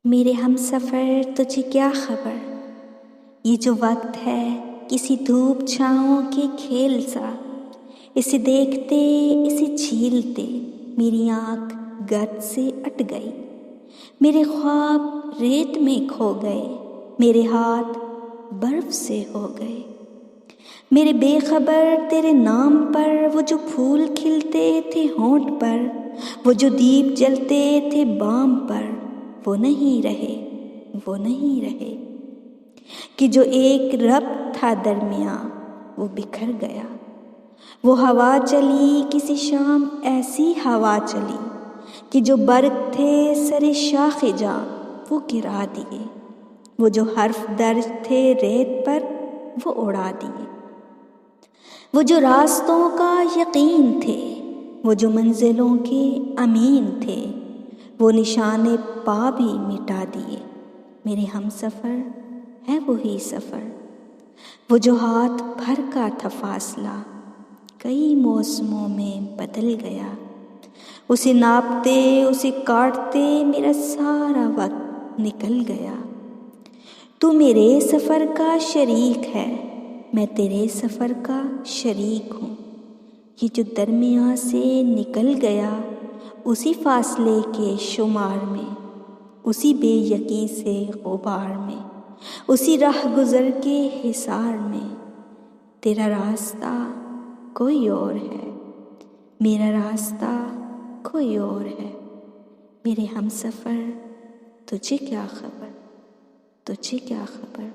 میرے ہم سفر تجھے کیا خبر، یہ جو وقت ہے کسی دھوپ چھاؤں کے کھیل سا، اسے دیکھتے اسے جھیلتے میری آنکھ گرد سے اٹ گئی، میرے خواب ریت میں کھو گئے، میرے ہاتھ برف سے ہو گئے، میرے بے خبر تیرے نام پر وہ جو پھول کھلتے تھے ہونٹ پر، وہ جو دیپ جلتے تھے بام پر، وہ نہیں رہے، وہ نہیں رہے، کہ جو ایک ربط تھا درمیاں وہ بکھر گیا، وہ ہوا چلی کسی شام ایسی ہوا چلی کہ جو برگ تھے سر شاخ جاں وہ گرا دیے، وہ جو حرف درج تھے ریت پر وہ اڑا دیے، وہ جو راستوں کا یقین تھے، وہ جو منزلوں کے امین تھے، وہ نشان پا بھی مٹا دیے، میرے ہم سفر ہے وہی سفر، وہ جو ہاتھ بھر کا تھا فاصلہ کئی موسموں میں بدل گیا، اسے ناپتے اسے کاٹتے میرا سارا وقت نکل گیا، تو میرے سفر کا شریک ہے میں تیرے سفر کا شریک ہوں، یہ جو درمیاں سے نکل گیا اسی فاصلے کے شمار میں، اسی بے یقیں سے غبار میں، اسی راہ گزر کے حصار میں، تیرا راستہ کوئی اور ہے، میرا راستہ کوئی اور ہے، میرے ہم سفر تجھے کیا خبر، تجھے کیا خبر۔